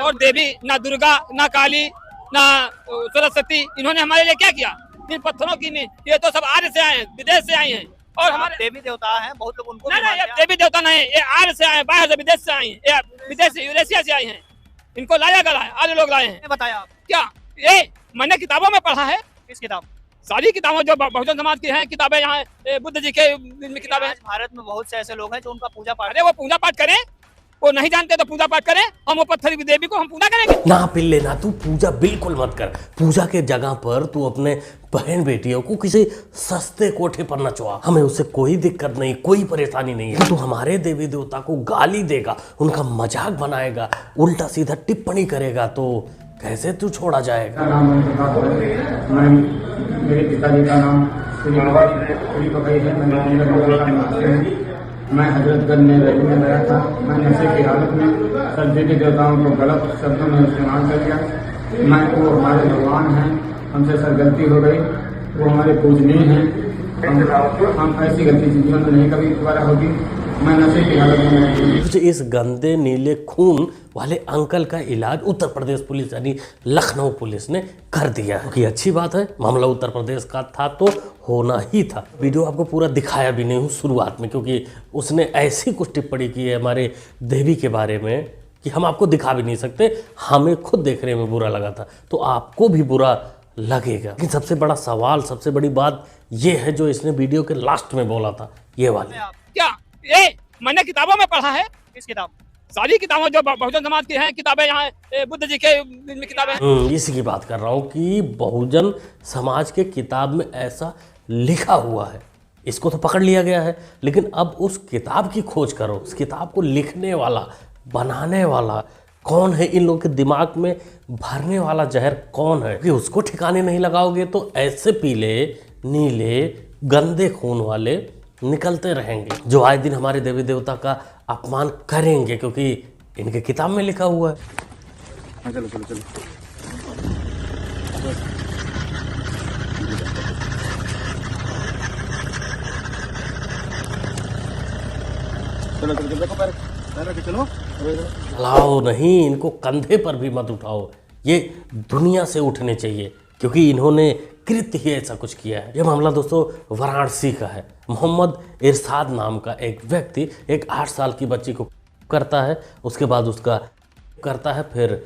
और देवी, ना दुर्गा, ना काली, ना सरस्वती, इन्होंने हमारे लिए क्या किया? इन पत्थरों की नहीं, ये तो सब आर्य से आए हैं, विदेश से आए हैं। और हमारे देवी देवता हैं, बहुत लोग उनको नहीं, ये देवी देवता नहीं, ये आर्य से आए हैं, बाहर से, विदेश से आए हैं, ये विदेश से, यूरेशिया से आए हैं। इनको लाया गया है, आर्य लोग लाए हैं। बताया आप क्या ये मैंने किताबों में पढ़ा है? किस किताब? सारी किताबों जो बहुजन समाज की हैं किताबें, यहाँ बुद्ध जी के किताबें। भारत में बहुत से ऐसे लोग हैं जो उनका पूजा पाठ, अरे वो पूजा पाठ करें, वो नहीं जानते तो पूजा पाठ करें, हम वो पत्थर की देवी को हम पूजा करेंगे? ना पिल्ले ना, तू पूजा बिल्कुल मत कर। पूजा के जगह पर तू अपने बहन बेटियों को किसी सस्ते कोठे पर नचवा, हमें उससे कोई दिक्कत नहीं, कोई परेशानी नहीं है। तू हमारे देवी देवता को गाली देगा, उनका मजाक बनाएगा, उल्टा सीधा टिप्पणी करेगा, तो कैसे तू छोड़ा जाएगा? मेरे पिताजी का नाम श्री पकई है। मैं हजरतगंज में रहने में गया था। मैं नशे की हालत में सब्जी के देवताओं को गलत शब्दों में इस्तेमाल कर दिया। मैं वो हमारे भगवान हैं, हमसे सर गलती हो गई, वो हमारे पूजनीय हैं। हम ऐसी गलती जीवन में नहीं कभी दोबारा होगी। मैं नशे की हालत में तुझे इस गंदे नीले खून वाले अंकल का इलाज उत्तर प्रदेश पुलिस यानी लखनऊ पुलिस ने कर दिया है, कि अच्छी बात है। मामला उत्तर प्रदेश का था तो होना ही था। वीडियो आपको पूरा दिखाया भी नहीं हूँ शुरुआत में, क्योंकि उसने ऐसी कुछ टिप्पणी की है हमारे देवी के बारे में कि हम आपको दिखा भी नहीं सकते। हमें खुद देखने में बुरा लगा था, तो आपको भी बुरा लगेगा। लेकिन सबसे बड़ा सवाल, सबसे बड़ी बात ये है जो इसने वीडियो के लास्ट में बोला था, ये वाली। क्या ये मैंने किताबों में पढ़ा है? किस किताब? सारी किताबों जो बहुजन समाज की हैं किताबें, यहाँ बुद्ध जी के किताबें। इसी की बात कर रहा हूँ कि बहुजन समाज के किताब में ऐसा लिखा हुआ है, इसको तो पकड़ लिया गया है, लेकिन अब उस किताब की खोज करो। उस किताब को लिखने वाला, बनाने वाला कौन है, इन लोगों के दिमाग में भरने वाला जहर कौन है, कि उसको ठिकाने नहीं लगाओगे तो ऐसे पीले नीले गंदे खून वाले निकलते रहेंगे, जो आए दिन हमारे देवी देवता का अपमान करेंगे, क्योंकि इनके किताब में लिखा हुआ है। चलो चलो चलो चलो चलो देखो पैर चलो। लाओ नहीं, इनको कंधे पर भी मत उठाओ, ये दुनिया से उठने चाहिए, क्योंकि इन्होंने कृत्य ही ऐसा कुछ किया है। यह मामला दोस्तों वाराणसी का है। मोहम्मद इरशाद नाम का एक व्यक्ति एक 8 साल की बच्ची को करता है, उसके बाद उसका करता है, फिर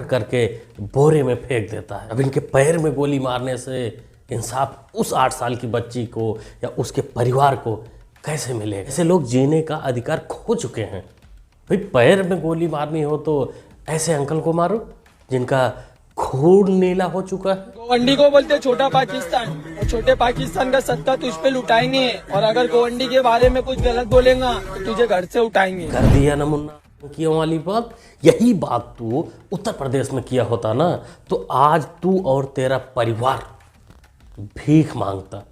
करके बोरे में फेंक देता है। अब इनके पैर में गोली मारने से इंसाफ उस 8 साल की बच्ची को या उसके परिवार को कैसे मिलेगा? ऐसे लोग जीने का अधिकार खो चुके हैं। भाई पैर में गोली मारनी हो तो ऐसे अंकल को मारो जिनका खून नीला हो चुका है। गोवंडी को बोलते छोटा पाकिस्तान, और छोटे पाकिस्तान का सत्ता तुझ पे लुटाएंगे, और अगर गोवंडी के बारे में कुछ गलत बोलेगा तो तुझे घर से उठाएंगे। कर दिया ना मुन्ना कियों वाली बात। यही बात तू उत्तर प्रदेश में किया होता ना, तो आज तू और तेरा परिवार भीख मांगता,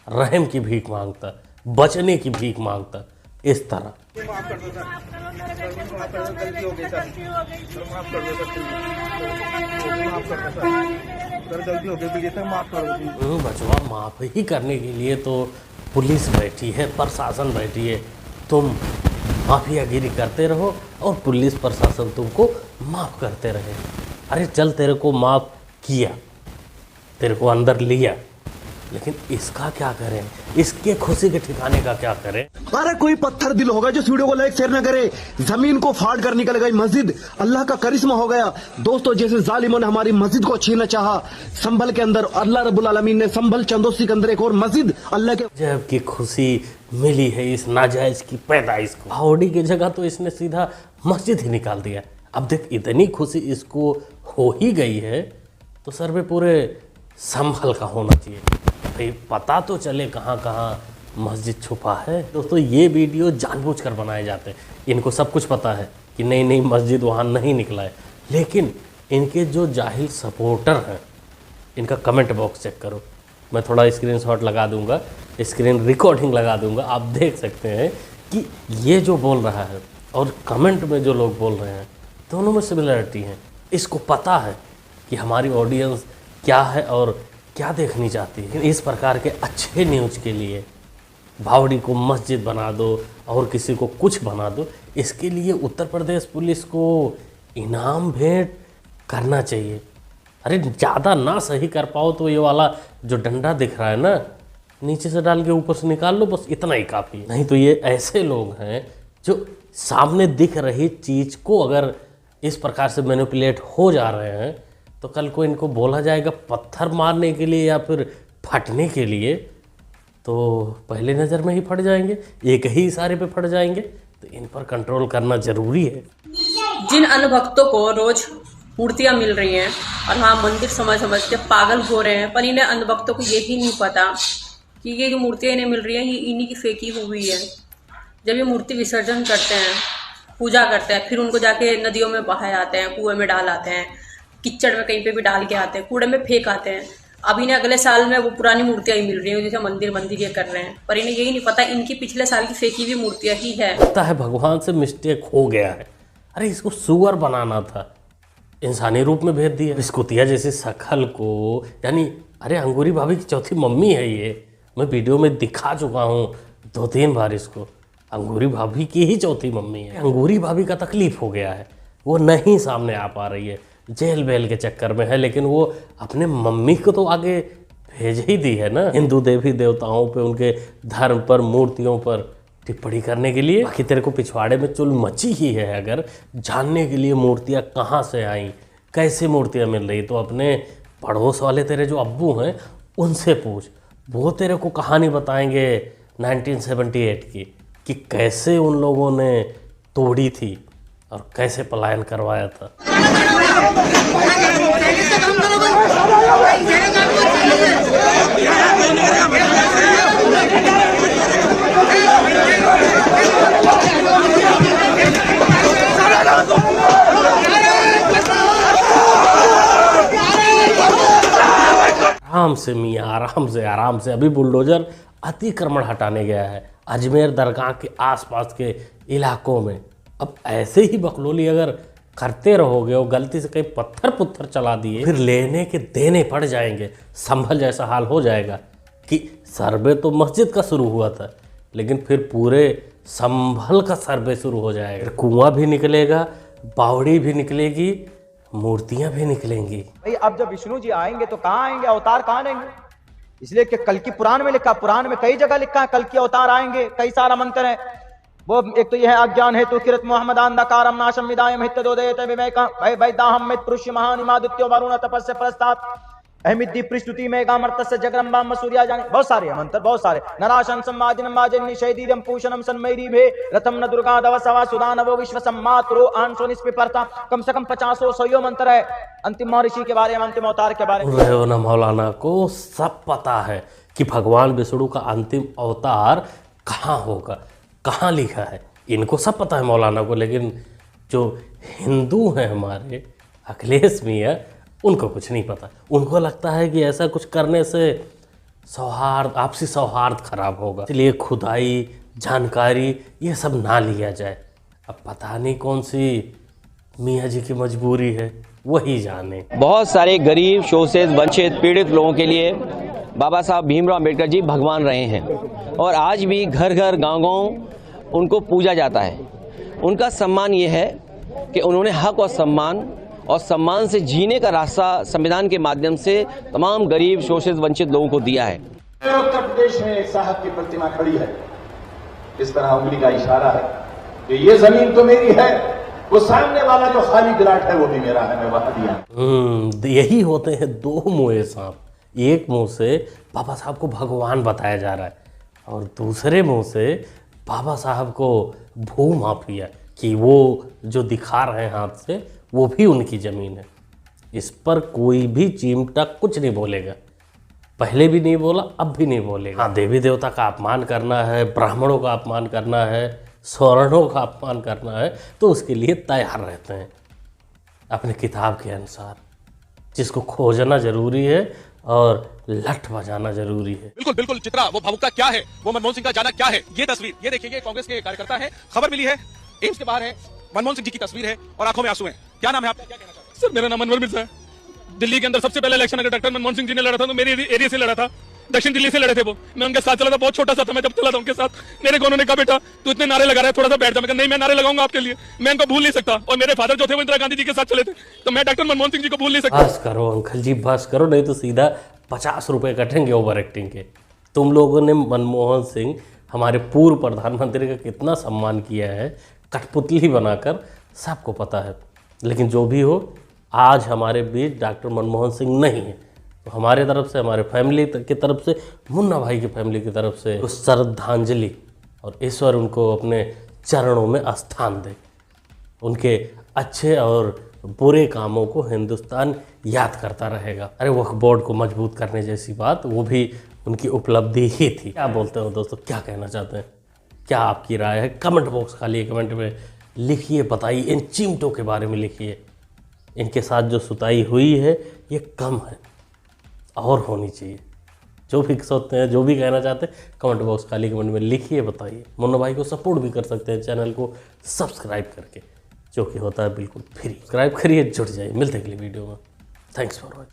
रहम की भीख मांगता, बचने की भीख मांगता, इस तरह। बचवा, माफ ही करने के लिए तो पुलिस बैठी है, प्रशासन बैठी है। तुम माफियागिरी करते रहो और पुलिस प्रशासन तुमको माफ करते रहे। अरे चल, तेरे को माफ किया, तेरे को अंदर लिया, लेकिन इसका क्या करें? इसके खुशी के ठिकाने का क्या करें? अरे कोई पत्थर दिल होगा जो इस वीडियो को लाइक शेयर न करे, जमीन को फाड़ कर निकल गई मस्जिद। अल्लाह का करिश्मा हो गया दोस्तों। जैसे जालिमों ने हमारी मस्जिद को छीनना चाहा संभल के अंदर, अल्लाह रब्बुल आलमीन ने संभल चंदोसी के अंदर एक और मस्जिद अल्लाह के जब की खुशी मिली है इस नाजायज की पैदाइश को। भावड़ी की जगह तो इसने सीधा मस्जिद ही निकाल दिया। अब देख, इतनी खुशी इसको हो ही गई है तो सर पे पूरे संभल का होना चाहिए, भाई पता तो चले कहाँ कहाँ मस्जिद छुपा है। दोस्तों ये वीडियो जानबूझकर बनाए जाते हैं, इनको सब कुछ पता है कि नहीं नहीं मस्जिद वहाँ नहीं निकला है, लेकिन इनके जो जाहिल सपोर्टर हैं इनका कमेंट बॉक्स चेक करो। मैं थोड़ा स्क्रीनशॉट लगा दूंगा, स्क्रीन रिकॉर्डिंग लगा दूंगा, आप देख सकते हैं कि ये जो बोल रहा है और कमेंट में जो लोग बोल रहे हैं दोनों में सिमिलरिटी है। इसको पता है कि हमारी ऑडियंस क्या है और क्या देखनी चाहती है। लेकिन इस प्रकार के अच्छे न्यूज़ के लिए भावड़ी को मस्जिद बना दो और किसी को कुछ बना दो, इसके लिए उत्तर प्रदेश पुलिस को इनाम भेंट करना चाहिए। अरे ज़्यादा ना सही कर पाओ तो ये वाला जो डंडा दिख रहा है ना, नीचे से डाल के ऊपर से निकाल लो, बस इतना ही काफ़ी। नहीं तो ये ऐसे लोग हैं जो सामने दिख रही चीज़ को अगर इस प्रकार से मैनिपुलेट हो जा रहे हैं तो कल को इनको बोला जाएगा पत्थर मारने के लिए या फिर फटने के लिए, तो पहले नज़र में ही फट जाएंगे, एक ही इशारे पे फट जाएंगे। तो इन पर कंट्रोल करना ज़रूरी है। जिन अनुभक्तों को रोज मूर्तियां मिल रही हैं और वहाँ मंदिर समझ के पागल हो रहे हैं, पर इन्हें अनुभक्तों को ये भी नहीं पता कि ये जो मूर्तियां इन्हें मिल रही हैं ये इन्हीं की फेंकी हुई है। जब ये मूर्ति विसर्जन करते हैं, पूजा करते हैं, फिर उनको जाके नदियों में बहाए आते हैं, कुएं में डाल आते हैं, कीचड़ में कहीं पे भी डाल के आते हैं, कूड़े में फेंक आते हैं। अब इन्हें अगले साल में वो पुरानी मूर्तियां ही मिल रही हैं जैसे मंदिर ये कर रहे हैं, पर इन्हें यही नहीं पता इनकी पिछले साल की फेंकी हुई मूर्तियां ही है। लगता है भगवान से मिस्टेक हो गया है। अरे इसको सुअर बनाना था, इंसानी रूप में भेज दिया। बिस्कुटिया जैसी शक्ल को, यानी अरे अंगूरी भाभी की चौथी मम्मी है ये। मैं वीडियो में दिखा चुका हूँ 2-3 बार इसको। अंगूरी भाभी की ही चौथी मम्मी है। अंगूरी भाभी का तकलीफ हो गया है, वो नहीं सामने आ पा रही है, जेल बेल के चक्कर में है, लेकिन वो अपने मम्मी को तो आगे भेज ही दी है ना हिंदू देवी देवताओं पे, उनके धर्म पर, मूर्तियों पर टिप्पणी करने के लिए। बाकी तेरे को पिछवाड़े में चुल मची ही है अगर जानने के लिए मूर्तियाँ कहाँ से आई, कैसे मूर्तियाँ मिल रही, तो अपने पड़ोस वाले तेरे जो अब्बू हैं उनसे पूछ, वो तेरे को कहानी बताएंगे 1978 की कि कैसे उन लोगों ने तोड़ी थी और कैसे पलायन करवाया था। आराम से मियाँ, आराम से। अभी बुलडोजर अतिक्रमण हटाने गया है अजमेर दरगाह के आसपास के इलाकों में। अब ऐसे ही बकलोली अगर करते रहोगे और गलती से कहीं पत्थर पुत्थर चला दिए, फिर लेने के देने पड़ जाएंगे। संभल जैसा हाल हो जाएगा कि सर्वे तो मस्जिद का शुरू हुआ था, लेकिन फिर पूरे संभल का सर्वे शुरू हो जाएगा। कुआं भी निकलेगा, बावड़ी भी निकलेगी, मूर्तियां भी निकलेंगी। भाई अब जब विष्णु जी आएंगे तो कहाँ आएंगे, अवतार कहाँ लेंगे? इसलिए कि कल की पुराण में लिखा, पुराण में कई जगह लिखा है कल की अवतार आएंगे, कई सारा मंत्र है। वो एक तो यह है अज्ञान हेतु किरत मोहम्मद अंधकारम नाशम विदायम हित दोदयते विवेक वैदाहम मित पुरुष महानिमादित्यो वरुण तपस्य प्रस्तात् अहमिद्दि प्रस्तुति में गामर्तस्य जगरंबा मसूर्या जाने, बहुत सारे मंत्र, बहुत सारे। नराशन सम्मादिनम माजन्नि शैदीरम पूषणम सन्मैरी भे रथम न दुर्गा दवसवा सुदानवो विश्व सम्मात्रो आंसो निस्पिपर्ता। कम से कम 50-100 मंत्र है अंतिम महर्षि के बारे में, अंतिम अवतार के बारे में। रहे हो ना, मौलाना को सब पता है कि भगवान विष्णु का अंतिम अवतार कहाँ होगा, कहाँ लिखा है, इनको सब पता है मौलाना को। लेकिन जो हिंदू हैं हमारे अखिलेश मियाँ, उनको कुछ नहीं पता। उनको लगता है कि ऐसा कुछ करने से सौहार्द, आपसी सौहार्द खराब होगा, इसलिए खुदाई, जानकारी ये सब ना लिया जाए। अब पता नहीं कौन सी मियाँ जी की मजबूरी है, वही जाने। बहुत सारे गरीब, शोषित, वंचित, पीड़ित लोगों के लिए बाबा साहब भीमराव अम्बेडकर जी भगवान रहे हैं और आज भी घर घर, गाँव-गाँव उनको पूजा जाता है। उनका सम्मान ये है कि उन्होंने हक और सम्मान से जीने का रास्ता संविधान के माध्यम से तमाम गरीब, शोषित, वंचित लोगों को दिया है। उत्तर प्रदेश में एक साहब की प्रतिमा खड़ी है, इस तरह उंगली का इशारा है कि ये जमीन तो मेरी है, वो सामने वाला जो खाली प्लाट है वो भी मेरा है, मैं वहां दिया। यही होते हैं दो मुँहे सांप। एक मुंह से बाबा साहब को भगवान बताया जा रहा है और दूसरे मुंह से बाबा साहब को भू माफिया, कि वो जो दिखा रहे हैं हाथ से वो भी उनकी ज़मीन है। इस पर कोई भी चिमटा कुछ नहीं बोलेगा, पहले भी नहीं बोला, अब भी नहीं बोलेगा। हाँ, देवी देवता का अपमान करना है, ब्राह्मणों का अपमान करना है, स्वर्णों का अपमान करना है, तो उसके लिए तैयार रहते हैं अपने किताब के अनुसार। जिसको खोजना ज़रूरी है और लठ बजाना जरूरी है। बिल्कुल बिल्कुल चित्रा, वो भावुकता क्या है, वो मनमोहन सिंह का जाना क्या है, ये तस्वीर, ये देखिए, कांग्रेस के कार्यकर्ता है, खबर मिली है, एम्स के बाहर है, मनमोहन सिंह जी की तस्वीर है और आंखों में आंसू है। क्या नाम है आपका, क्या कहना चाहते हैं? सर मेरा नाम अनवर मिर्जा है। दिल्ली के अंदर सबसे पहले इलेक्शन अगर डॉक्टर मनमोहन सिंह जी ने लड़ा था तो मेरे एरिया से लड़ा था। दक्षिण दिल्ली से लड़े थे वो, मैं उनके साथ चला था, बहुत छोटा सा था मैं जब चला था उनके साथ। मेरे को उन्होंने कहा बेटा तू इतने नारे लगा रहा है, थोड़ा सा बैठ जा। मैं कहा नहीं, मैं नारे लगाऊंगा आपके लिए, मैं इनको भूल नहीं सकता। और मेरे फादर जो थे वो इंदिरा गांधी जी के साथ चले थे, तो मैं डॉक्टर मनमोहन सिंह जी को भूल नहीं सकता। बस करो अंकल जी, बस करो, नहीं तो सीधा 50 रुपए कटेंगे ओवर एक्टिंग के। तुम लोगों ने मनमोहन सिंह हमारे पूर्व प्रधानमंत्री का कितना सम्मान किया है, कठपुतली बनाकर, सबको पता है। लेकिन जो भी हो, आज हमारे बीच डॉक्टर मनमोहन सिंह नहीं है, तो हमारे तरफ से, हमारे फैमिली की तरफ से, मुन्ना भाई की फैमिली की तरफ से उस श्रद्धांजलि, और ईश्वर उनको अपने चरणों में स्थान दे। उनके अच्छे और बुरे कामों को हिंदुस्तान याद करता रहेगा। अरे वक्फ बोर्ड को मजबूत करने जैसी बात, वो भी उनकी उपलब्धि ही थी। क्या बोलते हो दोस्तों, क्या कहना चाहते हैं, क्या आपकी राय है? कमेंट बॉक्स खाली कमेंट में लिखिए, बताइए, इन चिमटों के बारे में लिखिए। इनके साथ जो सुताई हुई है ये कम है और होनी चाहिए। जो भी सोचते हैं, जो भी कहना चाहते हैं, कमेंट बॉक्स खाली कमेंट में लिखिए, बताइए। मुन्ना भाई को सपोर्ट भी कर सकते हैं चैनल को सब्सक्राइब करके, जो कि होता है बिल्कुल फ्री। सब्सक्राइब करिए, जुड़ जाइए। मिलते हैं अगली वीडियो में। Thanks for watching.